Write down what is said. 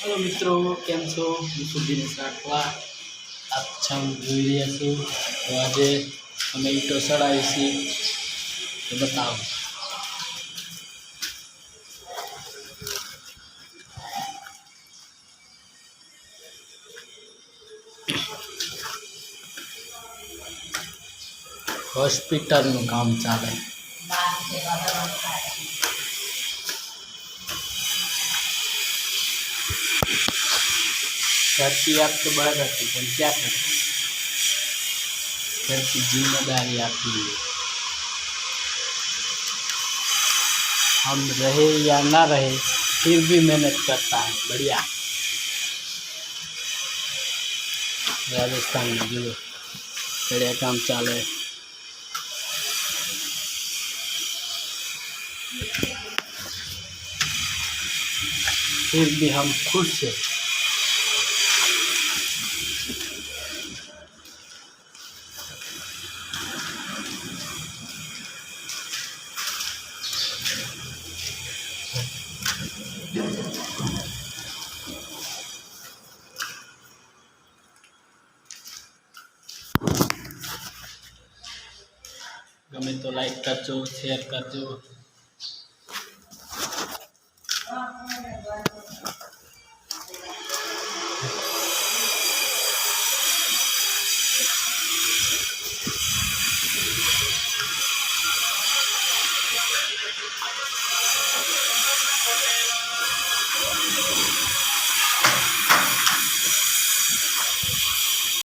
Hello मित्रों केम छो सुधीर राठवा आप छम જોઈ રહ્યા છો તો આજે અમે ઈટો ચડાવી છે તો બતાવો હોસ્પિટલનું કામ ચાલે घर की आप तो बाहर रहती है क्या करें घर की जिम्मेदारी आती है हम रहे या ना रहे फिर भी मेहनत करता है बढ़िया राजस्थान में जो बढ़िया काम चाले फिर भी हम खुश हैं गमे तो लाइक करजो शेर करजो।